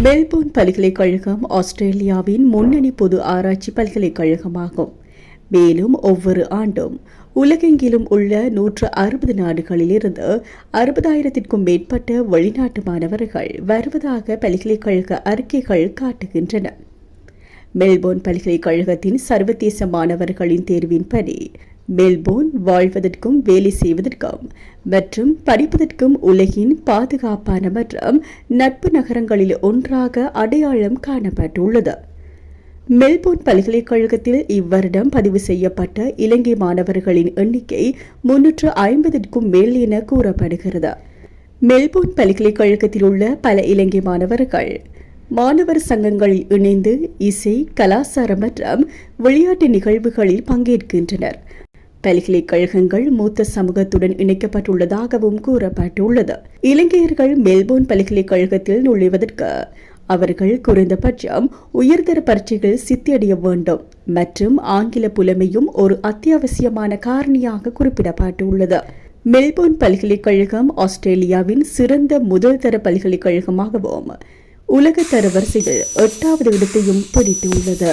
Melbourne பல்கலைக்கழகம் ஆஸ்திரேலியாவின் முன்னணி பொது ஆராய்ச்சி பல்கலைக்கழகமாகும். மேலும் ஒவ்வொரு ஆண்டும் உலகெங்கிலும் உள்ள 160 நாடுகளிலிருந்து 60,000க்கும் மேற்பட்ட வெளிநாட்டு மாணவர்கள் வருவதாக பல்கலைக்கழக அறிக்கைகள் காட்டுகின்றன. மெல்போர்ன் பல்கலைக்கழகத்தின் சர்வதேச மாணவர்களின் தேர்வின்படி மெல்போர்ன் வாழ்வதற்கும் வேலை செய்வதற்கும் மற்றும் படிப்பதற்கும் உலகின் பாதுகாப்பான மற்றும் நட்பு நகரங்களில் ஒன்றாக அடையாளம் காணப்பட்டுள்ளது. மெல்போர்ன் பல்கலைக்கழகத்தில் இவ்வருடம் பதிவு செய்யப்பட்ட இலங்கை மாணவர்களின் எண்ணிக்கை 350க்கும் மேல் என கூறப்படுகிறது. மெல்போர்ன் பல்கலைக்கழகத்தில் உள்ள பல இலங்கை மாணவர்கள் மாணவர் சங்கங்களில் இணைந்து இசை, கலாச்சாரம் மற்றும் விளையாட்டு நிகழ்வுகளில் பங்கேற்கின்றனர். பல்கலைக்கழகங்கள் மூத்த சமூகத்துடன் இணைக்கப்பட்டுள்ளதாகவும் கூறப்பட்டுள்ளது. இலங்கையர்கள் மெல்போர்ன் பல்கலைக்கழகத்தில் நுழைவதற்கு அவர்கள் குறைந்தபட்சம் உயர்தர பரீட்சைகள் சித்தியடைய வேண்டும் மற்றும் ஆங்கில புலமையும் ஒரு அத்தியாவசியமான காரணியாக குறிப்பிடப்பட்டுள்ளது. மெல்போர்ன் பல்கலைக்கழகம் ஆஸ்திரேலியாவின் சிறந்த முதல் தர பல்கலைக்கழகமாகவும் உலக தரவரிசையில் 8வது இடத்தையும் பிடித்துள்ளது.